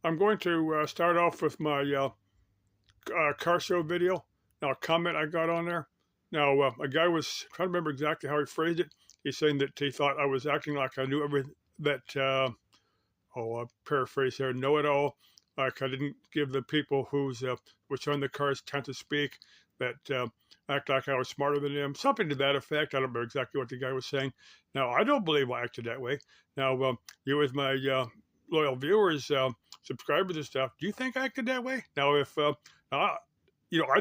I'm going to start off with my car show video. Now, a comment I got on there. Now, a guy was trying to remember exactly how he phrased it. He's saying that he thought I was acting like I knew everything that, I'll paraphrase here, know it all. Like I didn't give the people who's were showing the cars chance to speak, that act like I was smarter than them. Something to that effect. I don't remember exactly what the guy was saying. Now, I don't believe I acted that way. Now, you as my loyal viewers, subscribers and stuff, do you think I acted that way? Now, if uh, I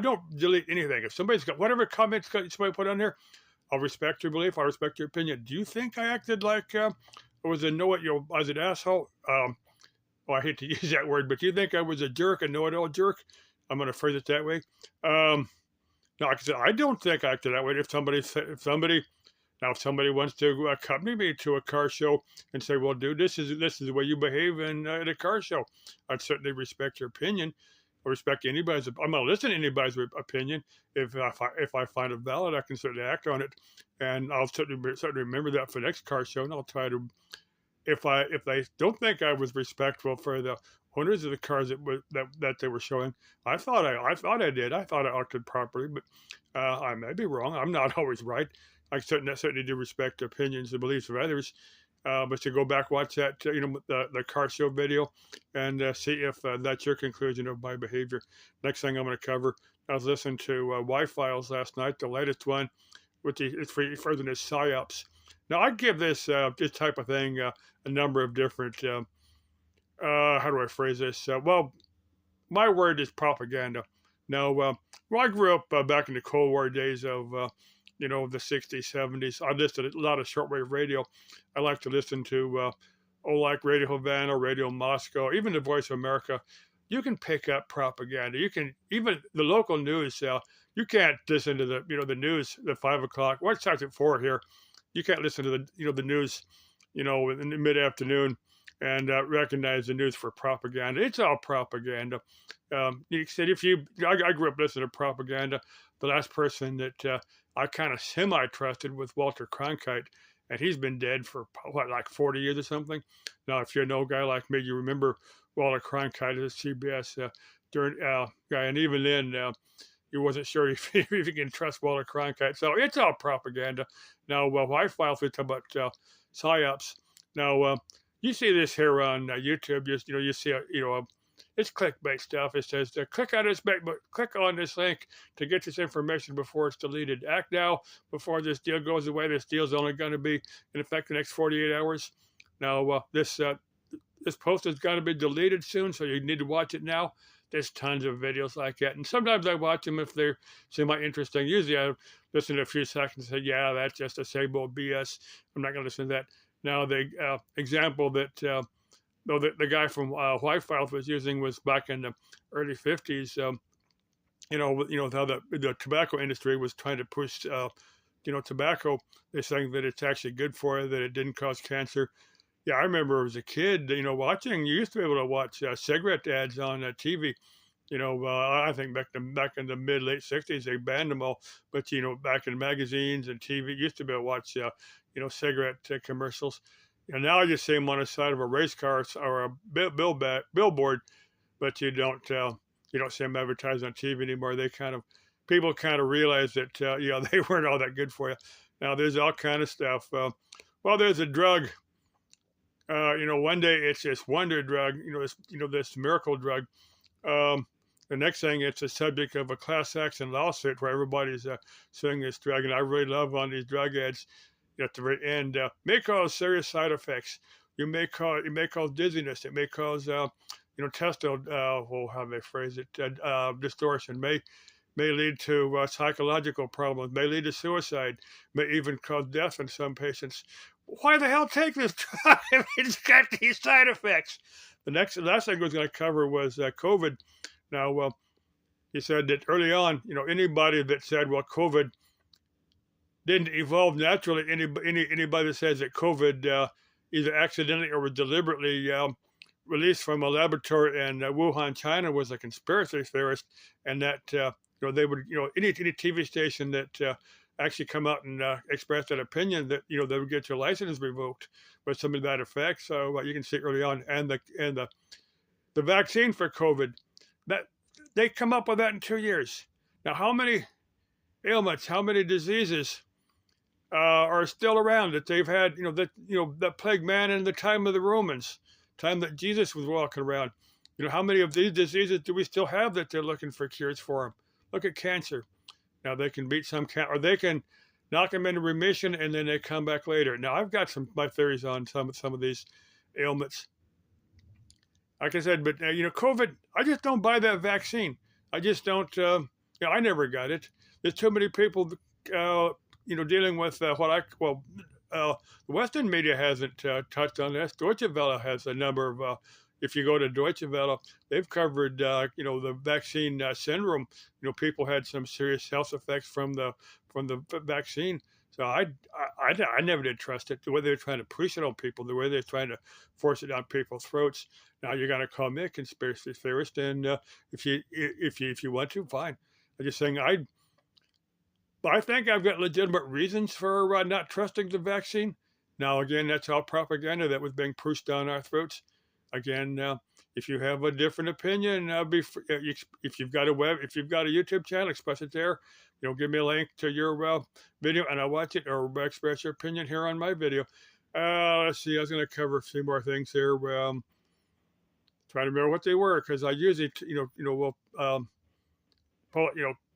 don't delete anything. If somebody's got whatever comments somebody put on there, I'll respect your belief. I'll respect your opinion. Do you think I acted like I was a I was an asshole? Well, I hate to use that word, but do you think I was a jerk, a know-it-all jerk? I'm going to phrase it that way. No, like I said, I don't think I acted that way. If somebody wants to accompany me to a car show and say, "Well, dude, this is the way you behave in at a car show," I'd certainly respect your opinion. I respect anybody's. I'm not listening to anybody's opinion. If I find it valid, I can certainly act on it, and I'll certainly remember that for the next car show, and I'll try to. If they don't think I was respectful for the owners of the cars that they were showing, I thought I did. I thought I acted properly, but I may be wrong. I'm not always right. I certainly do respect the opinions and beliefs of others. But to go back, watch that, the car show video, and see if that's your conclusion of my behavior. Next thing I'm going to cover, I was listening to Y-Files last night, the latest one, which is referred to as PSYOPs. Now, I give this type of thing a number of different, how do I phrase this? Well, my word is propaganda. Now, well, I grew up back in the Cold War days of the 60s, 70s. I listened to a lot of shortwave radio. I like to listen to, like Radio Havana, Radio Moscow, even the Voice of America. You can pick up propaganda. You can, even the local news. You can't listen to the news at 5 o'clock. Well, it starts at 4 here. You can't listen to the news, in the mid afternoon and recognize the news for propaganda. It's all propaganda. You said I grew up listening to propaganda. The last person that I kind of semi-trusted was Walter Cronkite, and he's been dead for what, like 40 years or something. Now, if you're no guy like me, you remember Walter Cronkite as a CBS during guy, and even then, he wasn't sure if you can trust Walter Cronkite. So it's all propaganda. Now, Y-Files, we talk about psyops. Now, you see this here on YouTube. You see it's clickbait stuff. It says click on this link to get this information before it's deleted. Act now before this deal goes away. This deal's only going to be in effect the next 48 hours. Now, this post has got to be deleted soon, so you need to watch it now. There's tons of videos like that, and sometimes I watch them if they're semi-interesting. Usually I listen to a few seconds and say, yeah, that's just the same old BS. I'm not going to listen to that. Now, the example that the guy from Y-Files was using was back in the early 50s. How the tobacco industry was trying to push, tobacco. They're saying that it's actually good for you, that it didn't cause cancer. Yeah, I remember as a kid, watching. You used to be able to watch cigarette ads on TV. I think back in the mid late 60s they banned them all. But back in magazines and TV, you used to be able to watch cigarette commercials. And now you see them on the side of a race car or a billboard, but you don't see them advertised on TV anymore. People kind of realize that they weren't all that good for you. Now there's all kind of stuff. There's a drug. One day it's this wonder drug, this miracle drug. The next thing, it's a subject of a class action lawsuit where everybody's suing this drug. And I really love on these drug ads at the very end, may cause serious side effects. It may cause dizziness. It may cause, intestinal, how they phrase it, distortion. May lead to psychological problems. May lead to suicide. May even cause death in some patients. Why the hell take this drug if it's got these side effects? The last thing I was going to cover was COVID. Now, he said that early on, anybody that said, well, COVID didn't evolve naturally, anybody that says that COVID either accidentally or was deliberately released from a laboratory in Wuhan, China, was a conspiracy theorist, and that they would any TV station that actually come out and express that opinion that they would get your license revoked or something to that effect. So you can see early on, and the the vaccine for COVID. That they come up with that in 2 years. Now, how many ailments, how many diseases are still around that they've had? That plagued man in the time of the Romans, time that Jesus was walking around. How many of these diseases do we still have that they're looking for cures for them? Look at cancer. Now they can beat some cancer, or they can knock them into remission, and then they come back later. Now I've got my theories on some of these ailments. Like I said, but COVID, I just don't buy that vaccine. I just don't. I never got it. There's too many people, dealing with the Western media hasn't touched on this. Deutsche Welle has a number of. If you go to Deutsche Welle, they've covered, the vaccine syndrome. People had some serious health effects from the vaccine. So I never did trust it. The way they're trying to push it on people, the way they're trying to force it down people's throats. Now you're going to call me a conspiracy theorist, and if you want to, fine. I'm just saying I think I've got legitimate reasons for not trusting the vaccine. Now again, that's all propaganda that was being pushed down our throats. Again, if you have a different opinion, if you've got a YouTube channel, express it there. Give me a link to your video, and I'll watch it or express your opinion here on my video. Let's see. I was going to cover a few more things here. Trying to remember what they were, because I usually, will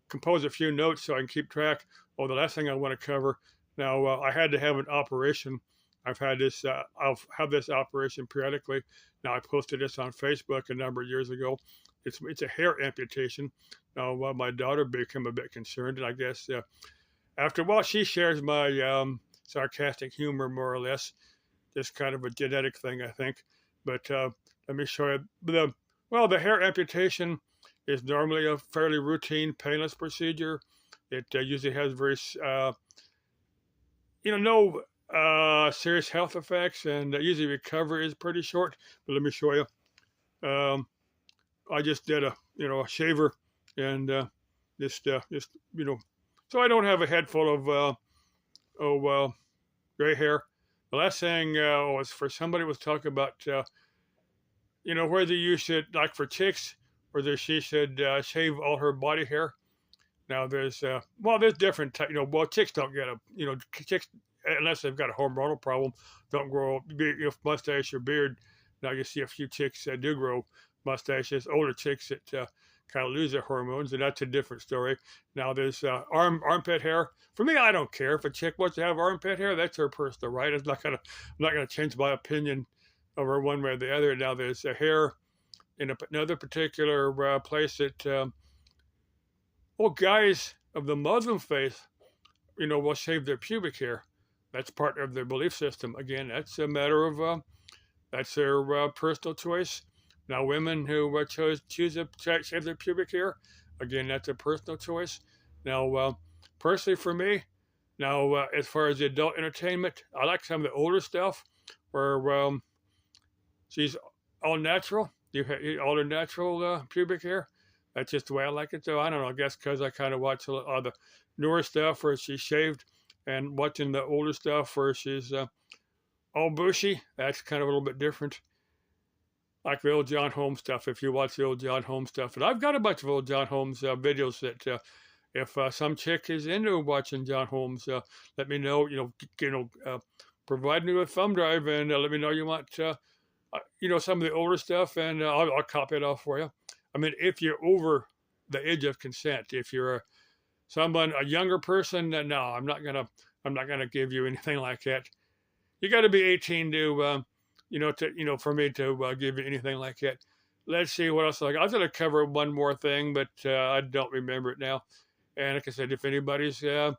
compose a few notes so I can keep track. Oh, the last thing I want to cover. Now, I had to have an operation. I'll have this operation periodically. Now, I posted this on Facebook a number of years ago. It's a hair amputation. Now, my daughter became a bit concerned, and I guess after a while, she shares my sarcastic humor, more or less. Just kind of a genetic thing, I think. But let me show you. The hair amputation is normally a fairly routine, painless procedure. It usually has very, no serious health effects, and usually recovery is pretty short. But let me show you. I just did a shaver, and so I don't have a head full of gray hair. The last thing was for somebody was talking about whether you should, like for chicks, whether she should shave all her body hair. Now there's different chicks don't get chicks, unless they've got a hormonal problem, don't grow mustache or beard. Now you see a few chicks that do grow mustaches, older chicks that kind of lose their hormones, and that's a different story. Now there's armpit hair. For me, I don't care if a chick wants to have armpit hair. That's her personal right. I'm not gonna change my opinion over one way or the other. Now there's a hair in another particular place that guys of the Muslim faith, will shave their pubic hair. That's part of their belief system. Again, that's a matter of that's their personal choice. Now, women who choose to shave their pubic hair, again, that's a personal choice. Now, personally for me, as far as the adult entertainment, I like some of the older stuff where she's all natural. You have all the natural pubic hair. That's just the way I like it, though. I don't know. I guess because I kind of watch a lot of the newer stuff where she's shaved, and watching the older stuff where she's all bushy. That's kind of a little bit different. Like the old John Holmes stuff, if you watch the old John Holmes stuff. And I've got a bunch of old John Holmes videos that if some chick is into watching John Holmes, let me know. Provide me with a thumb drive and let me know you want some of the older stuff, and I'll copy it off for you. I mean, if you're over the age of consent, if you're a younger person, then no, I'm not gonna give you anything like that. You got to be 18 to for me to give you anything like that. Let's see what else. I was going to cover one more thing, but I don't remember it now. And like I said, if anybody's got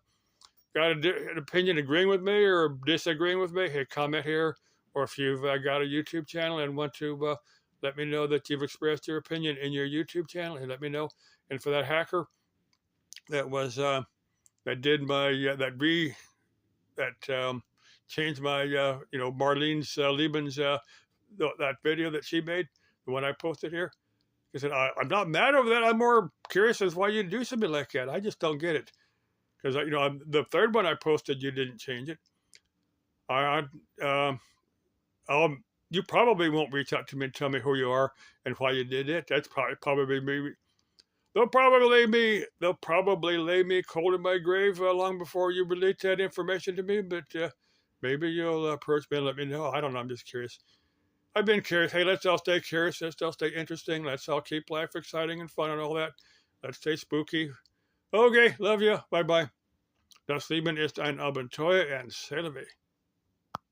an opinion agreeing with me or disagreeing with me, hey, comment here. Or if you've got a YouTube channel and want to let me know that you've expressed your opinion in your YouTube channel, and let me know. And for that hacker that was that did my changed my Marlene's Lieben's that video that she made, the one I posted here. I said, I'm not mad over that. I'm more curious as why you do something like that. I just don't get it. Because the third one I posted, you didn't change it. you probably won't reach out to me and tell me who you are and why you did it. That's probably me. They'll probably lay me cold in my grave long before you release that information to me. But maybe you'll approach me and let me know. I don't know. I'm just curious. I've been curious. Hey, let's all stay curious. Let's all stay interesting. Let's all keep life exciting and fun and all that. Let's stay spooky. Okay, love you. Bye bye. Das Leben ist ein Abenteuer and c'est la vie.